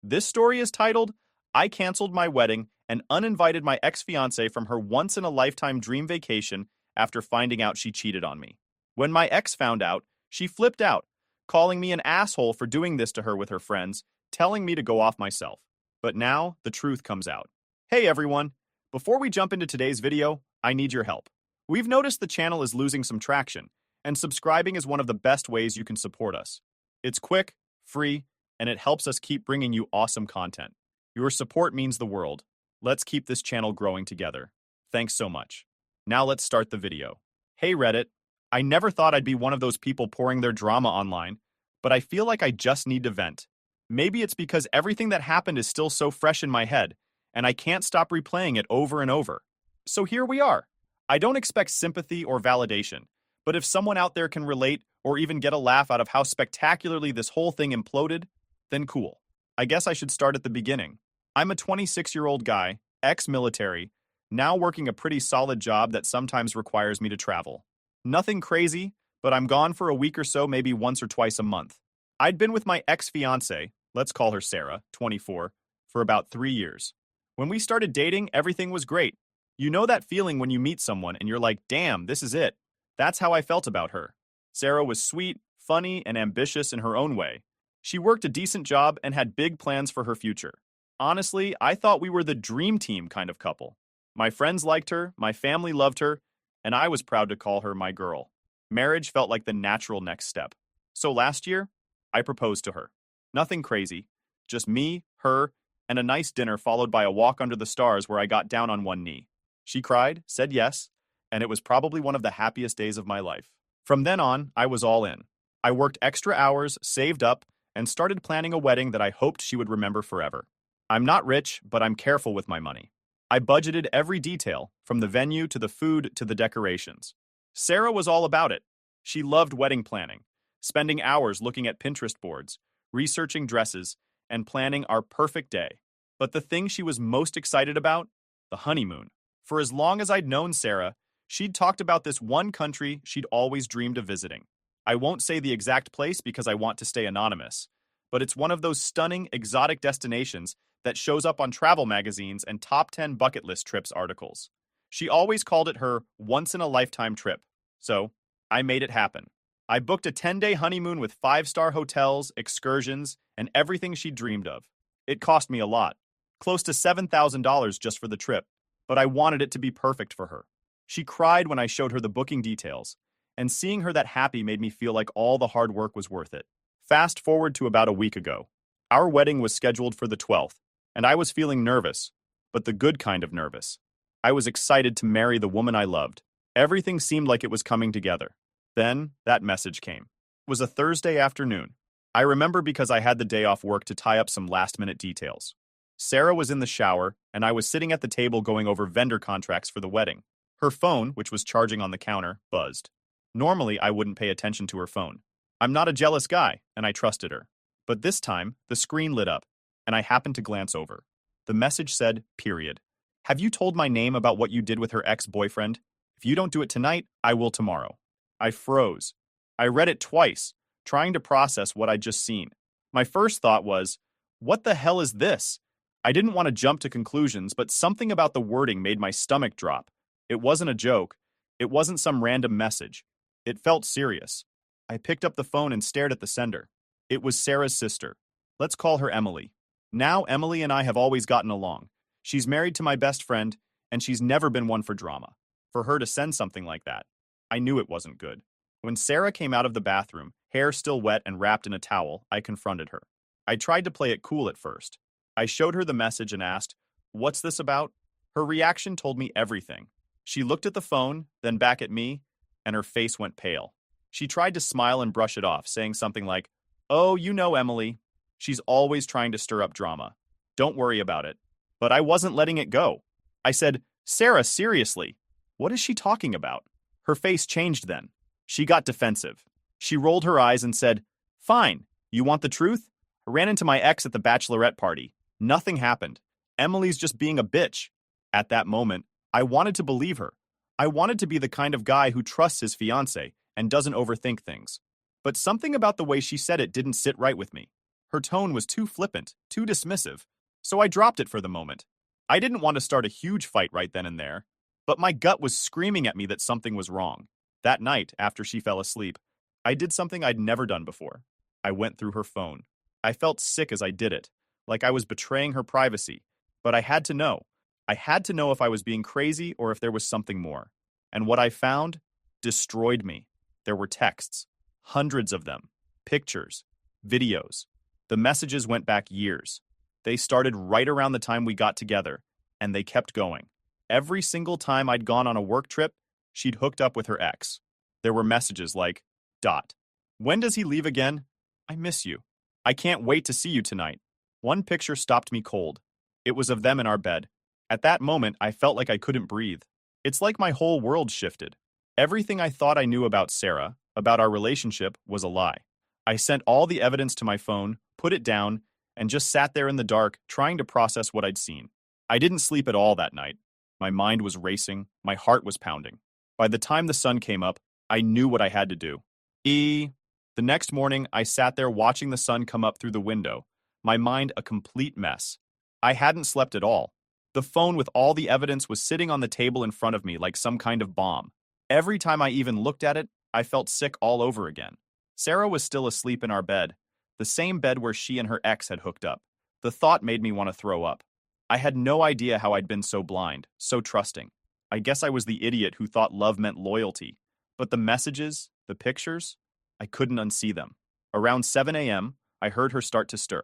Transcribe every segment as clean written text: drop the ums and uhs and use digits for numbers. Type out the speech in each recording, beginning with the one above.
This story is titled, I Canceled My Wedding and Uninvited My Ex-Fiancée from Her Once-in-a-Lifetime Dream Vacation After Finding Out She Cheated on Me. When my ex found out, she flipped out, calling me an asshole for doing this to her with her friends, telling me to go off myself. But now, the truth comes out. Hey everyone! Before we jump into today's video, I need your help. We've noticed the channel is losing some traction, and subscribing is one of the best ways you can support us. It's quick, free, and it helps us keep bringing you awesome content. Your support means the world. Let's keep this channel growing together. Thanks so much. Now let's start the video. Hey Reddit, I never thought I'd be one of those people pouring their drama online, but I feel like I just need to vent. Maybe it's because everything that happened is still so fresh in my head, and I can't stop replaying it over and over. So here we are. I don't expect sympathy or validation, but if someone out there can relate or even get a laugh out of how spectacularly this whole thing imploded, then cool. I guess I should start at the beginning. I'm a 26-year-old guy, ex-military, now working a pretty solid job that sometimes requires me to travel. Nothing crazy, but I'm gone for a week or so, maybe once or twice a month. I'd been with my ex-fiancée, let's call her Sarah, 24, for about 3 years. When we started dating, everything was great. You know that feeling when you meet someone and you're like, damn, this is it. That's how I felt about her. Sarah was sweet, funny, and ambitious in her own way. She worked a decent job and had big plans for her future. Honestly, I thought we were the dream team kind of couple. My friends liked her, my family loved her, and I was proud to call her my girl. Marriage felt like the natural next step. So last year, I proposed to her. Nothing crazy, just me, her, and a nice dinner followed by a walk under the stars where I got down on one knee. She cried, said yes, and it was probably one of the happiest days of my life. From then on, I was all in. I worked extra hours, saved up, and started planning a wedding that I hoped she would remember forever. I'm not rich, but I'm careful with my money. I budgeted every detail, from the venue to the food to the decorations. Sarah was all about it. She loved wedding planning, spending hours looking at Pinterest boards, researching dresses, and planning our perfect day. But the thing she was most excited about? The honeymoon. For as long as I'd known Sarah, she'd talked about this one country she'd always dreamed of visiting. I won't say the exact place because I want to stay anonymous, but it's one of those stunning, exotic destinations that shows up on travel magazines and top 10 bucket list trips articles. She always called it her once-in-a-lifetime trip, so I made it happen. I booked a 10-day honeymoon with 5-star hotels, excursions, and everything she dreamed of. It cost me a lot, close to $7,000 just for the trip, but I wanted it to be perfect for her. She cried when I showed her the booking details, and seeing her that happy made me feel like all the hard work was worth it. Fast forward to about a week ago. Our wedding was scheduled for the 12th, and I was feeling nervous, but the good kind of nervous. I was excited to marry the woman I loved. Everything seemed like it was coming together. Then, that message came. It was a Thursday afternoon. I remember because I had the day off work to tie up some last-minute details. Sarah was in the shower, and I was sitting at the table going over vendor contracts for the wedding. Her phone, which was charging on the counter, buzzed. Normally, I wouldn't pay attention to her phone. I'm not a jealous guy, and I trusted her. But this time, the screen lit up, and I happened to glance over. The message said, period. Have you told my name about what you did with her ex-boyfriend? If you don't do it tonight, I will tomorrow. I froze. I read it twice, trying to process what I'd just seen. My first thought was, what the hell is this? I didn't want to jump to conclusions, but something about the wording made my stomach drop. It wasn't a joke. It wasn't some random message. It felt serious. I picked up the phone and stared at the sender. It was Sarah's sister. Let's call her Emily. Now Emily and I have always gotten along. She's married to my best friend, and she's never been one for drama. For her to send something like that, I knew it wasn't good. When Sarah came out of the bathroom, hair still wet and wrapped in a towel, I confronted her. I tried to play it cool at first. I showed her the message and asked, "What's this about?" Her reaction told me everything. She looked at the phone, then back at me, and her face went pale. She tried to smile and brush it off, saying something like, "Oh, you know Emily. She's always trying to stir up drama. Don't worry about it." But I wasn't letting it go. I said, "Sarah, seriously, what is she talking about?" Her face changed then. She got defensive. She rolled her eyes and said, "Fine, you want the truth? I ran into my ex at the bachelorette party. Nothing happened. Emily's just being a bitch." At that moment, I wanted to believe her. I wanted to be the kind of guy who trusts his fiancée and doesn't overthink things. But something about the way she said it didn't sit right with me. Her tone was too flippant, too dismissive, so I dropped it for the moment. I didn't want to start a huge fight right then and there, but my gut was screaming at me that something was wrong. That night, after she fell asleep, I did something I'd never done before. I went through her phone. I felt sick as I did it, like I was betraying her privacy, but I had to know. I had to know if I was being crazy or if there was something more. And what I found destroyed me. There were texts, hundreds of them, pictures, videos. The messages went back years. They started right around the time we got together, and they kept going. Every single time I'd gone on a work trip, she'd hooked up with her ex. There were messages like, dot. When does he leave again? I miss you. I can't wait to see you tonight. One picture stopped me cold. It was of them in our bed. At that moment, I felt like I couldn't breathe. It's like my whole world shifted. Everything I thought I knew about Sarah, about our relationship, was a lie. I sent all the evidence to my phone, put it down, and just sat there in the dark, trying to process what I'd seen. I didn't sleep at all that night. My mind was racing, my heart was pounding. By the time the sun came up, I knew what I had to do. The next morning, I sat there watching the sun come up through the window, my mind a complete mess. I hadn't slept at all. The phone with all the evidence was sitting on the table in front of me like some kind of bomb. Every time I even looked at it, I felt sick all over again. Sarah was still asleep in our bed, the same bed where she and her ex had hooked up. The thought made me want to throw up. I had no idea how I'd been so blind, so trusting. I guess I was the idiot who thought love meant loyalty. But the messages, the pictures, I couldn't unsee them. Around 7 a.m., I heard her start to stir.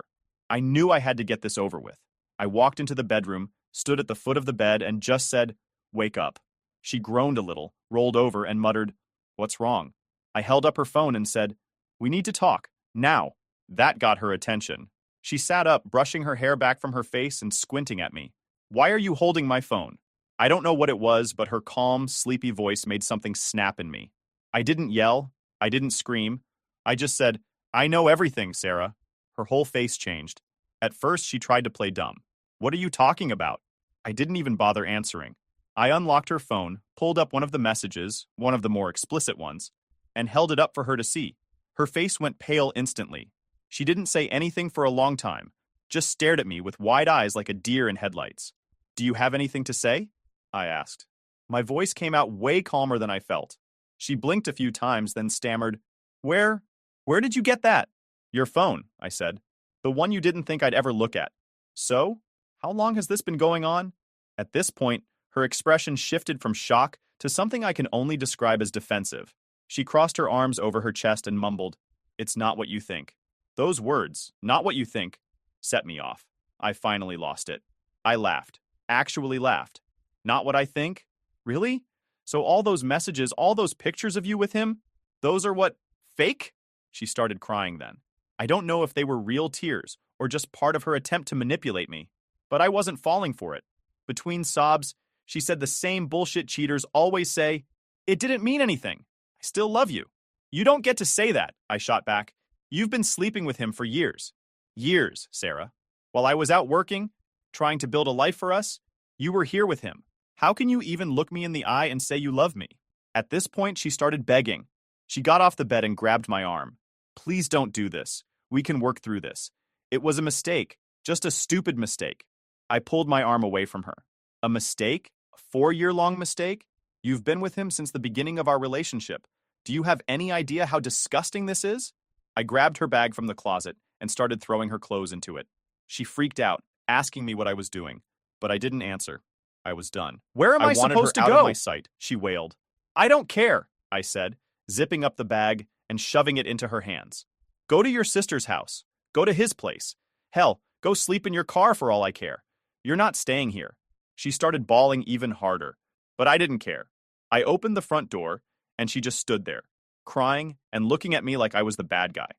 I knew I had to get this over with. I walked into the bedroom, stood at the foot of the bed, and just said, "Wake up." She groaned a little, rolled over, and muttered, "What's wrong?" I held up her phone and said, "We need to talk, now." That got her attention. She sat up, brushing her hair back from her face and squinting at me. "Why are you holding my phone?" I don't know what it was, but her calm, sleepy voice made something snap in me. I didn't yell. I didn't scream. I just said, "I know everything, Sarah." Her whole face changed. At first, she tried to play dumb. "What are you talking about?" I didn't even bother answering. I unlocked her phone, pulled up one of the messages, one of the more explicit ones, and held it up for her to see. Her face went pale instantly. She didn't say anything for a long time, just stared at me with wide eyes like a deer in headlights. "Do you have anything to say?" I asked. My voice came out way calmer than I felt. She blinked a few times, then stammered, Where did you get that?" "Your phone," I said. "The one you didn't think I'd ever look at." "So? How long has this been going on?" At this point, her expression shifted from shock to something I can only describe as defensive. She crossed her arms over her chest and mumbled, "It's not what you think." Those words, "not what you think," set me off. I finally lost it. I laughed. Actually laughed. "Not what I think? Really? So all those messages, all those pictures of you with him, those are what, fake?" She started crying then. I don't know if they were real tears or just part of her attempt to manipulate me, but I wasn't falling for it. Between sobs, she said the same bullshit cheaters always say, "It didn't mean anything. I still love you." "You don't get to say that," I shot back. "You've been sleeping with him for years." "Years, Sarah. While I was out working, trying to build a life for us, you were here with him. How can you even look me in the eye and say you love me?" At this point, she started begging. She got off the bed and grabbed my arm. "Please don't do this. We can work through this. It was a mistake, just a stupid mistake." I pulled my arm away from her. "A mistake? A 4-year-long mistake? You've been with him since the beginning of our relationship. Do you have any idea how disgusting this is?" I grabbed her bag from the closet and started throwing her clothes into it. She freaked out, asking me what I was doing, but I didn't answer. I was done. "Where am I supposed to go?" "I wanted her out of my sight," she wailed. "I don't care," I said, zipping up the bag and shoving it into her hands. "Go to your sister's house. Go to his place. Hell, go sleep in your car for all I care. You're not staying here." She started bawling even harder, but I didn't care. I opened the front door, and she just stood there, crying and looking at me like I was the bad guy.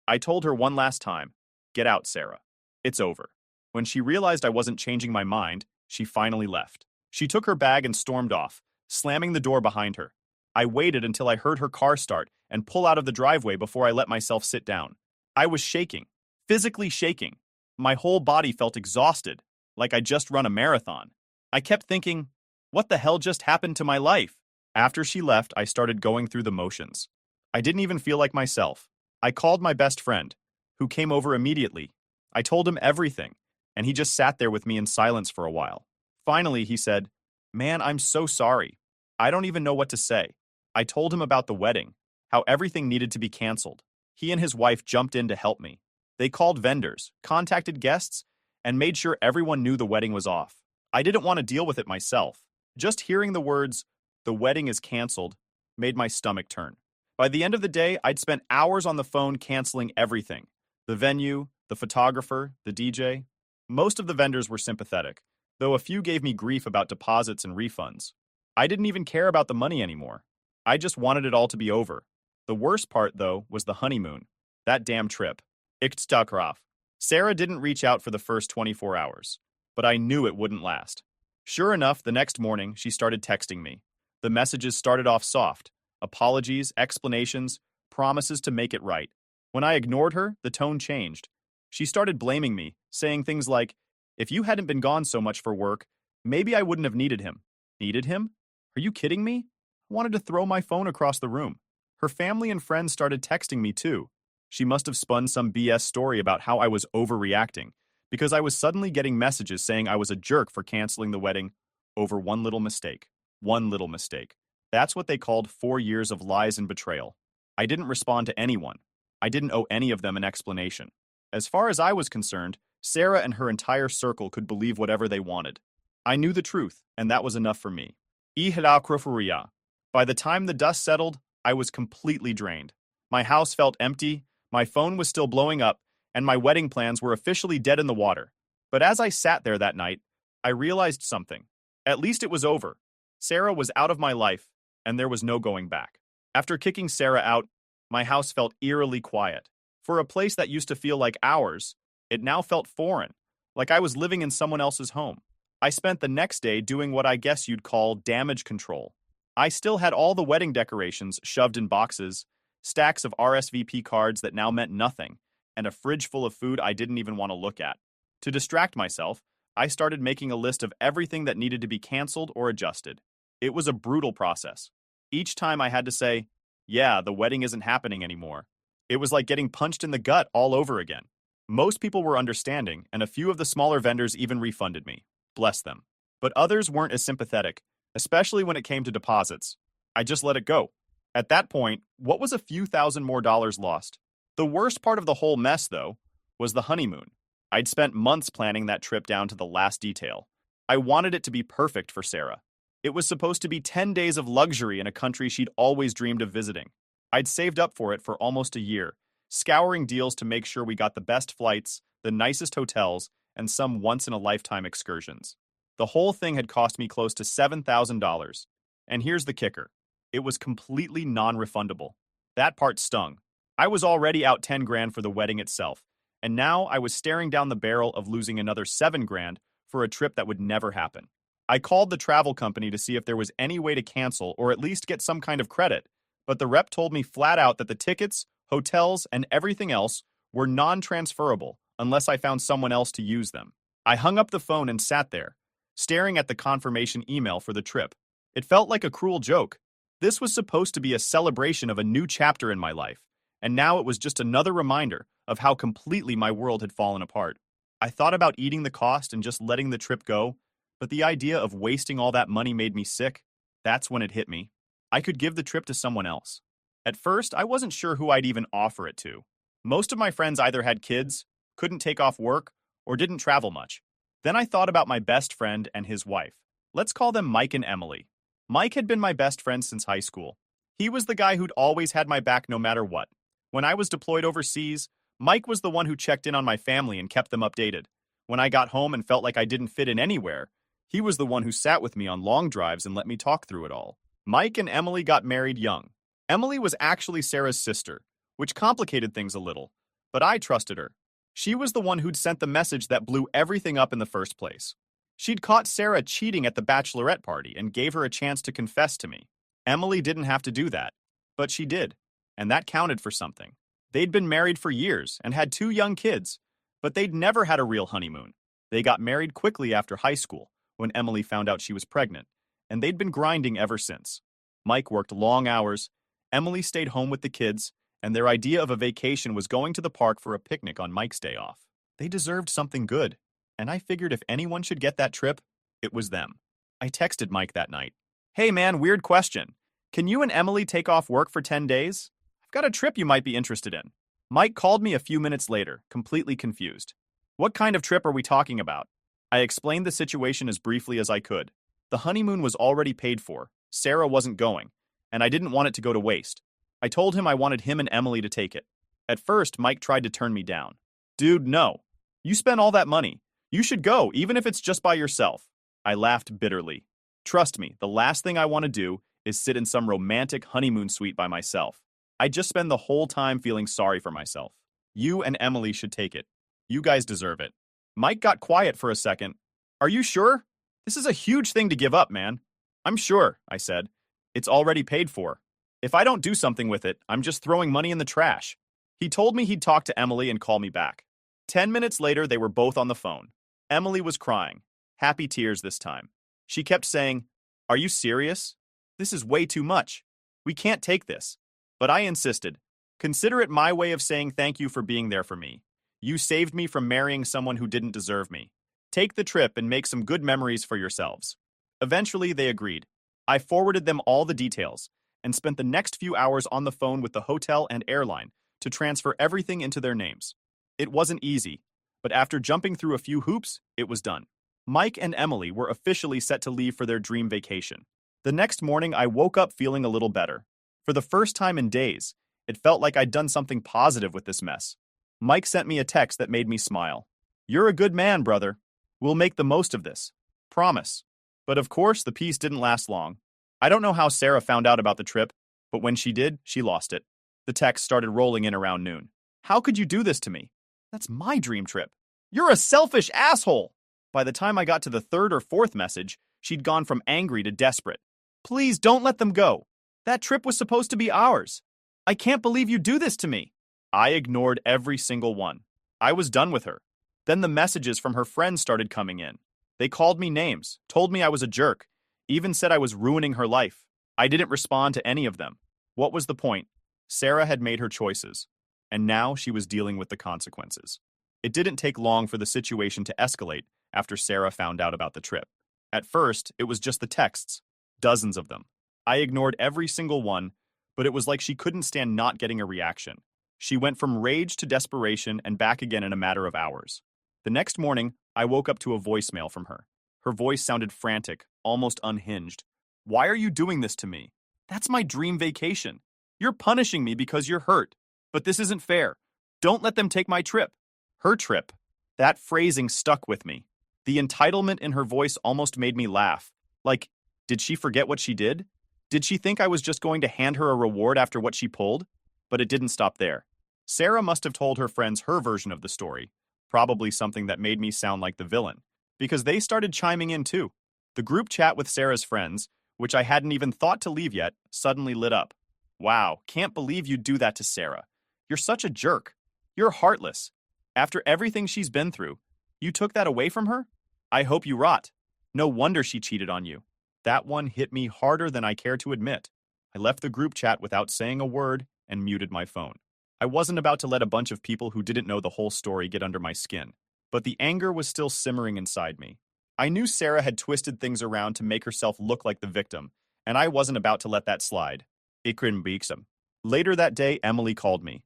I told her one last time, "Get out, Sarah. It's over." When she realized I wasn't changing my mind, she finally left. She took her bag and stormed off, slamming the door behind her. I waited until I heard her car start and pull out of the driveway before I let myself sit down. I was shaking, physically shaking. My whole body felt exhausted, like I'd just run a marathon. I kept thinking, what the hell just happened to my life? After she left, I started going through the motions. I didn't even feel like myself. I called my best friend, who came over immediately. I told him everything, and he just sat there with me in silence for a while. Finally, he said, "Man, I'm so sorry. I don't even know what to say." I told him about the wedding, how everything needed to be canceled. He and his wife jumped in to help me. They called vendors, contacted guests, and made sure everyone knew the wedding was off. I didn't want to deal with it myself. Just hearing the words, "the wedding is canceled," made my stomach turn. By the end of the day, I'd spent hours on the phone canceling everything. The venue, the photographer, the DJ. Most of the vendors were sympathetic, though a few gave me grief about deposits and refunds. I didn't even care about the money anymore. I just wanted it all to be over. The worst part, though, was the honeymoon. That damn trip. Ex-Fiancée. Sarah didn't reach out for the first 24 hours, but I knew it wouldn't last. Sure enough, the next morning, she started texting me. The messages started off soft. Apologies, explanations, promises to make it right. When I ignored her, the tone changed. She started blaming me, saying things like, "If you hadn't been gone so much for work, maybe I wouldn't have needed him." Needed him? Are you kidding me? I wanted to throw my phone across the room. Her family and friends started texting me too. She must have spun some BS story about how I was overreacting, because I was suddenly getting messages saying I was a jerk for canceling the wedding over one little mistake. One little mistake. That's what they called 4 years of lies and betrayal. I didn't respond to anyone. I didn't owe any of them an explanation. As far as I was concerned, Sarah and her entire circle could believe whatever they wanted. I knew the truth, and that was enough for me. By the time the dust settled, I was completely drained. My house felt empty, my phone was still blowing up, and my wedding plans were officially dead in the water. But as I sat there that night, I realized something. At least it was over. Sarah was out of my life, and there was no going back. After kicking Sarah out, my house felt eerily quiet. For a place that used to feel like ours, it now felt foreign, like I was living in someone else's home. I spent the next day doing what I guess you'd call damage control. I still had all the wedding decorations shoved in boxes, stacks of RSVP cards that now meant nothing, and a fridge full of food I didn't even want to look at. To distract myself, I started making a list of everything that needed to be canceled or adjusted. It was a brutal process. Each time I had to say, "Yeah, the wedding isn't happening anymore." It was like getting punched in the gut all over again. Most people were understanding, and a few of the smaller vendors even refunded me. Bless them. But others weren't as sympathetic, especially when it came to deposits. I just let it go. At that point, what was a few thousand more dollars lost? The worst part of the whole mess, though, was the honeymoon. I'd spent months planning that trip down to the last detail. I wanted it to be perfect for Sarah. It was supposed to be 10 days of luxury in a country she'd always dreamed of visiting. I'd saved up for it for almost a year, scouring deals to make sure we got the best flights, the nicest hotels, and some once-in-a-lifetime excursions. The whole thing had cost me close to $7,000. And here's the kicker. It was completely non-refundable. That part stung. I was already out 10 grand for the wedding itself, and now I was staring down the barrel of losing another 7 grand for a trip that would never happen. I called the travel company to see if there was any way to cancel or at least get some kind of credit, but the rep told me flat out that the tickets, hotels, and everything else were non-transferable unless I found someone else to use them. I hung up the phone and sat there, staring at the confirmation email for the trip. It felt like a cruel joke. This was supposed to be a celebration of a new chapter in my life, and now it was just another reminder of how completely my world had fallen apart. I thought about eating the cost and just letting the trip go, but the idea of wasting all that money made me sick. That's when it hit me. I could give the trip to someone else. At first, I wasn't sure who I'd even offer it to. Most of my friends either had kids, couldn't take off work, or didn't travel much. Then I thought about my best friend and his wife. Let's call them Mike and Emily. Mike had been my best friend since high school. He was the guy who'd always had my back no matter what. When I was deployed overseas, Mike was the one who checked in on my family and kept them updated. When I got home and felt like I didn't fit in anywhere, he was the one who sat with me on long drives and let me talk through it all. Mike and Emily got married young. Emily was actually Sarah's sister, which complicated things a little, but I trusted her. She was the one who'd sent the message that blew everything up in the first place. She'd caught Sarah cheating at the bachelorette party and gave her a chance to confess to me. Emily didn't have to do that, but she did, and that counted for something. They'd been married for years and had 2 young kids, but they'd never had a real honeymoon. They got married quickly after high school, when Emily found out she was pregnant, and they'd been grinding ever since. Mike worked long hours, Emily stayed home with the kids, and their idea of a vacation was going to the park for a picnic on Mike's day off. They deserved something good, and I figured if anyone should get that trip, it was them. I texted Mike that night. Hey man, weird question. Can you and Emily take off work for 10 days? I've got a trip you might be interested in. Mike called me a few minutes later, completely confused. What kind of trip are we talking about? I explained the situation as briefly as I could. The honeymoon was already paid for, Sarah wasn't going, and I didn't want it to go to waste. I told him I wanted him and Emily to take it. At first, Mike tried to turn me down. Dude, no. You spent all that money. You should go, even if it's just by yourself. I laughed bitterly. Trust me, the last thing I want to do is sit in some romantic honeymoon suite by myself. I'd just spend the whole time feeling sorry for myself. You and Emily should take it. You guys deserve it. Mike got quiet for a second. Are you sure? This is a huge thing to give up, man. I'm sure, I said. It's already paid for. If I don't do something with it, I'm just throwing money in the trash. He told me he'd talk to Emily and call me back. 10 minutes later, they were both on the phone. Emily was crying. Happy tears this time. She kept saying, "Are you serious? This is way too much. We can't take this." But I insisted. Consider it my way of saying thank you for being there for me. You saved me from marrying someone who didn't deserve me. Take the trip and make some good memories for yourselves. Eventually, they agreed. I forwarded them all the details and spent the next few hours on the phone with the hotel and airline to transfer everything into their names. It wasn't easy, but after jumping through a few hoops, it was done. Mike and Emily were officially set to leave for their dream vacation. The next morning, I woke up feeling a little better. For the first time in days, it felt like I'd done something positive with this mess. Mike sent me a text that made me smile. "You're a good man, brother. We'll make the most of this. Promise." But of course, the peace didn't last long. I don't know how Sarah found out about the trip, but when she did, she lost it. The text started rolling in around noon. "How could you do this to me? That's my dream trip. You're a selfish asshole." By the time I got to the third or fourth message, she'd gone from angry to desperate. "Please don't let them go. That trip was supposed to be ours. I can't believe you do this to me." I ignored every single one. I was done with her. Then the messages from her friends started coming in. They called me names, told me I was a jerk, even said I was ruining her life. I didn't respond to any of them. What was the point? Sarah had made her choices, and now she was dealing with the consequences. It didn't take long for the situation to escalate after Sarah found out about the trip. At first, it was just the texts, dozens of them. I ignored every single one, but it was like she couldn't stand not getting a reaction. She went from rage to desperation and back again in a matter of hours. The next morning, I woke up to a voicemail from her. Her voice sounded frantic, almost unhinged. "Why are you doing this to me? That's my dream vacation. You're punishing me because you're hurt. But this isn't fair. Don't let them take my trip." Her trip. That phrasing stuck with me. The entitlement in her voice almost made me laugh. Like, did she forget what she did? Did she think I was just going to hand her a reward after what she pulled? But it didn't stop there. Sarah must have told her friends her version of the story, probably something that made me sound like the villain, because they started chiming in too. The group chat with Sarah's friends, which I hadn't even thought to leave yet, suddenly lit up. "Wow, can't believe you'd do that to Sarah. You're such a jerk. You're heartless. After everything she's been through, you took that away from her? I hope you rot. No wonder she cheated on you." That one hit me harder than I care to admit. I left the group chat without saying a word and muted my phone. I wasn't about to let a bunch of people who didn't know the whole story get under my skin, but the anger was still simmering inside me. I knew Sarah had twisted things around to make herself look like the victim, and I wasn't about to let that slide. Ikrin. Later that day, Emily called me.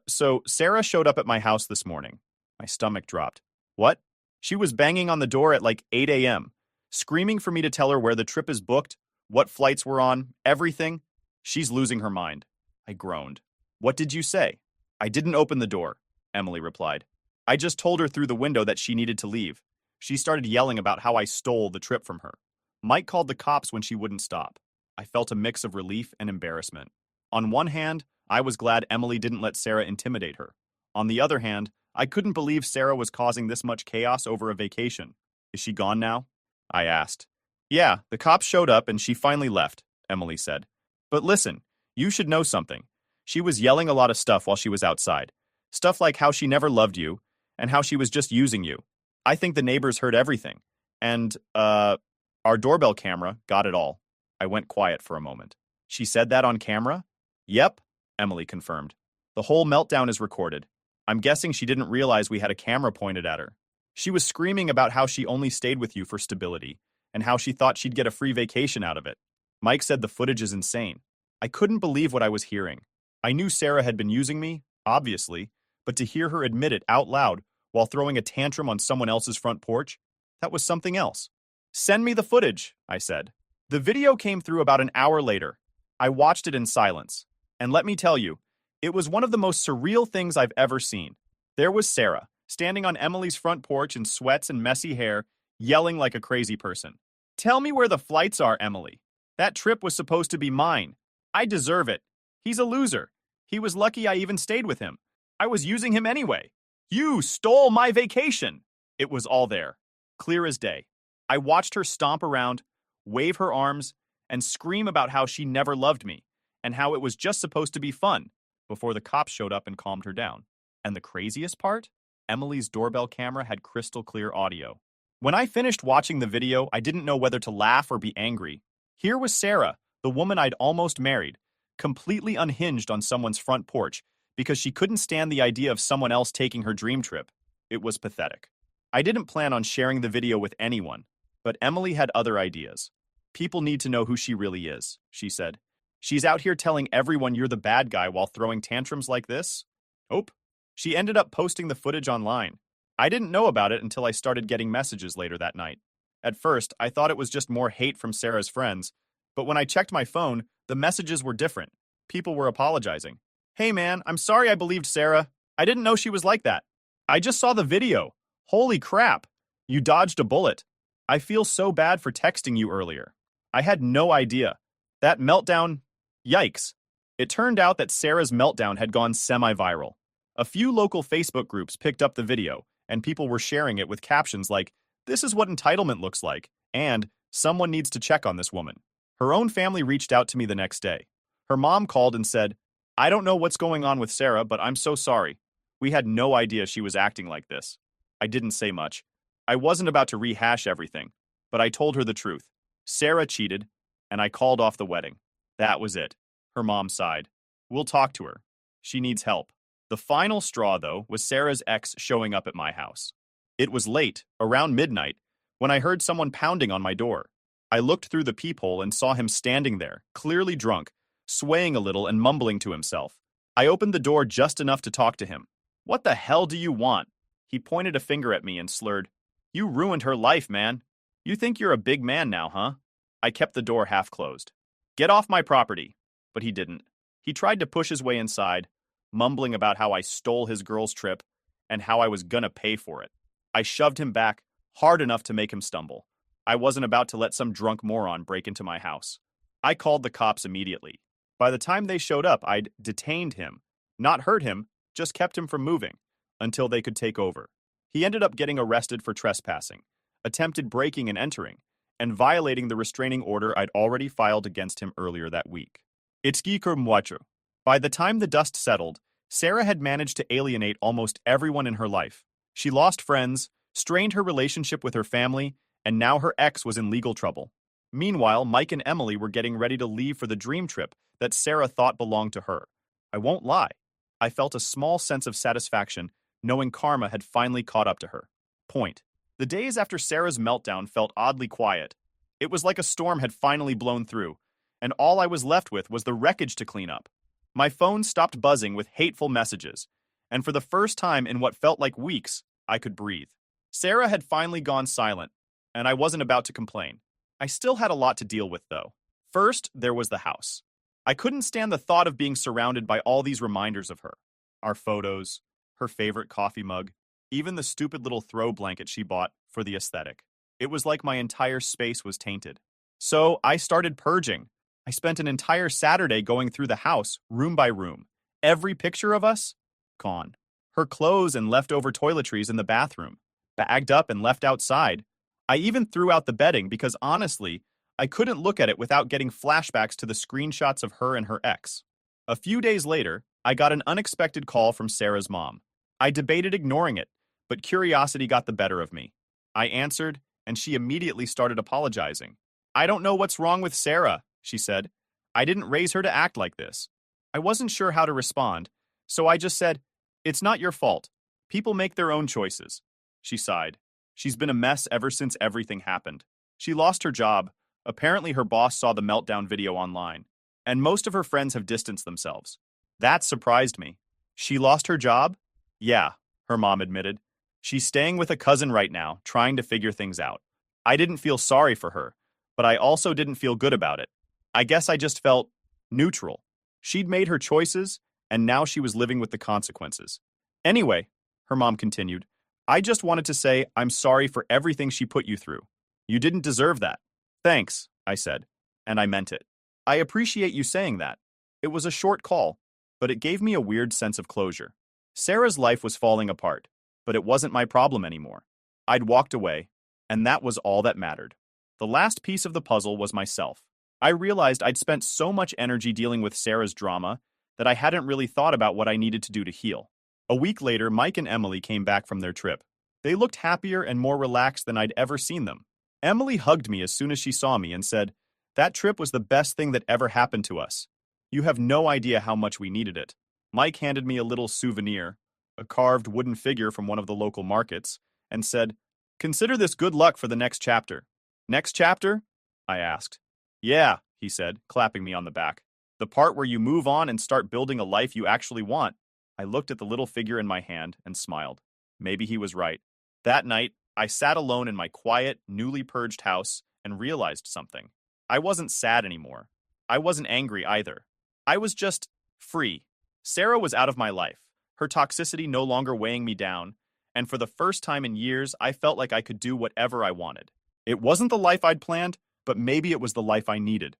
So Sarah showed up at my house this morning." My stomach dropped. "What?" "She was banging on the door at like 8 a.m., screaming for me to tell her where the trip is booked, what flights we're on, everything. She's losing her mind." I groaned. "What did you say?" "I didn't open the door," Emily replied. "I just told her through the window that she needed to leave. She started yelling about how I stole the trip from her. Mike called the cops when she wouldn't stop." I felt a mix of relief and embarrassment. On one hand, I was glad Emily didn't let Sarah intimidate her. On the other hand, I couldn't believe Sarah was causing this much chaos over a vacation. "Is she gone now?" I asked. "Yeah, the cops showed up and she finally left," Emily said. "But listen, you should know something. She was yelling a lot of stuff while she was outside. Stuff like how she never loved you and how she was just using you. I think the neighbors heard everything. And, our doorbell camera got it all." I went quiet for a moment. "She said that on camera?" "Yep. Emily confirmed. The whole meltdown is recorded. I'm guessing she didn't realize we had a camera pointed at her. She was screaming about how she only stayed with you for stability, and how she thought she'd get a free vacation out of it. Mike said the footage is insane. I couldn't believe what I was hearing. I knew Sarah had been using me, obviously, but to hear her admit it out loud while throwing a tantrum on someone else's front porch, that was something else. Send me the footage, I said. The video came through about an hour later. I watched it in silence. And let me tell you, it was one of the most surreal things I've ever seen. There was Sarah, standing on Emily's front porch in sweats and messy hair, yelling like a crazy person. Tell me where the flights are, Emily. That trip was supposed to be mine. I deserve it. He's a loser. He was lucky I even stayed with him. I was using him anyway. You stole my vacation. It was all there, clear as day. I watched her stomp around, wave her arms, and scream about how she never loved me, and how it was just supposed to be fun, before the cops showed up and calmed her down. And the craziest part? Emily's doorbell camera had crystal clear audio. When I finished watching the video, I didn't know whether to laugh or be angry. Here was Sarah, the woman I'd almost married, completely unhinged on someone's front porch because she couldn't stand the idea of someone else taking her dream trip. It was pathetic. I didn't plan on sharing the video with anyone, but Emily had other ideas. People need to know who she really is, she said. She's out here telling everyone you're the bad guy while throwing tantrums like this? Nope. She ended up posting the footage online. I didn't know about it until I started getting messages later that night. At first, I thought it was just more hate from Sarah's friends, but when I checked my phone, the messages were different. People were apologizing. Hey man, I'm sorry I believed Sarah. I didn't know she was like that. I just saw the video. Holy crap. You dodged a bullet. I feel so bad for texting you earlier. I had no idea. That meltdown, yikes. It turned out that Sarah's meltdown had gone semi-viral. A few local Facebook groups picked up the video, and people were sharing it with captions like, "This is what entitlement looks like," and "Someone needs to check on this woman." Her own family reached out to me the next day. Her mom called and said, "I don't know what's going on with Sarah, but I'm so sorry. We had no idea she was acting like this." I didn't say much. I wasn't about to rehash everything, but I told her the truth. Sarah cheated, and I called off the wedding. That was it. Her mom sighed. We'll talk to her. She needs help. The final straw, though, was Sarah's ex showing up at my house. It was late, around midnight, when I heard someone pounding on my door. I looked through the peephole and saw him standing there, clearly drunk, swaying a little and mumbling to himself. I opened the door just enough to talk to him. "What the hell do you want?" He pointed a finger at me and slurred, "You ruined her life, man. You think you're a big man now, huh?" I kept the door half closed. "Get off my property." But he didn't. He tried to push his way inside, mumbling about how I stole his girl's trip and how I was gonna pay for it. I shoved him back hard enough to make him stumble. I wasn't about to let some drunk moron break into my house. I called the cops immediately. By the time they showed up, I'd detained him. Not hurt him, just kept him from moving until they could take over. He ended up getting arrested for trespassing, attempted breaking and entering, and violating the restraining order I'd already filed against him earlier that week. By the time the dust settled, Sarah had managed to alienate almost everyone in her life. She lost friends, strained her relationship with her family, and now her ex was in legal trouble. Meanwhile, Mike and Emily were getting ready to leave for the dream trip that Sarah thought belonged to her. I won't lie. I felt a small sense of satisfaction knowing karma had finally caught up to her. Point. The days after Sarah's meltdown felt oddly quiet. It was like a storm had finally blown through, and all I was left with was the wreckage to clean up. My phone stopped buzzing with hateful messages, and for the first time in what felt like weeks, I could breathe. Sarah had finally gone silent, and I wasn't about to complain. I still had a lot to deal with, though. First, there was the house. I couldn't stand the thought of being surrounded by all these reminders of her. Our photos, her favorite coffee mug, even the stupid little throw blanket she bought for the aesthetic. It was like my entire space was tainted. So I started purging. I spent an entire Saturday going through the house, room by room. Every picture of us? Gone. Her clothes and leftover toiletries in the bathroom. Bagged up and left outside. I even threw out the bedding because honestly, I couldn't look at it without getting flashbacks to the screenshots of her and her ex. A few days later, I got an unexpected call from Sarah's mom. I debated ignoring it, but curiosity got the better of me. I answered, and she immediately started apologizing. "I don't know what's wrong with Sarah," she said. "I didn't raise her to act like this. I wasn't sure how to respond, so I just said, "It's not your fault. People make their own choices." She sighed. She's been a mess ever since everything happened. She lost her job. Apparently, her boss saw the meltdown video online, and most of her friends have distanced themselves. That surprised me. She lost her job? Yeah, her mom admitted. She's staying with a cousin right now, trying to figure things out. I didn't feel sorry for her, but I also didn't feel good about it. I guess I just felt neutral. She'd made her choices, and now she was living with the consequences. Anyway, her mom continued, I just wanted to say I'm sorry for everything she put you through. You didn't deserve that. Thanks, I said, and I meant it. I appreciate you saying that. It was a short call, but it gave me a weird sense of closure. Sarah's life was falling apart, but it wasn't my problem anymore. I'd walked away, and that was all that mattered. The last piece of the puzzle was myself. I realized I'd spent so much energy dealing with Sarah's drama that I hadn't really thought about what I needed to do to heal. A week later, Mike and Emily came back from their trip. They looked happier and more relaxed than I'd ever seen them. Emily hugged me as soon as she saw me and said, "That trip was the best thing that ever happened to us. You have no idea how much we needed it." Mike handed me a little souvenir, a carved wooden figure from one of the local markets, and said, "Consider this good luck for the next chapter." "Next chapter?" I asked. "Yeah," he said, clapping me on the back. "The part where you move on and start building a life you actually want." I looked at the little figure in my hand and smiled. Maybe he was right. That night, I sat alone in my quiet, newly purged house and realized something. I wasn't sad anymore. I wasn't angry either. I was just free. Sarah was out of my life, her toxicity no longer weighing me down, and for the first time in years, I felt like I could do whatever I wanted. It wasn't the life I'd planned, but maybe it was the life I needed.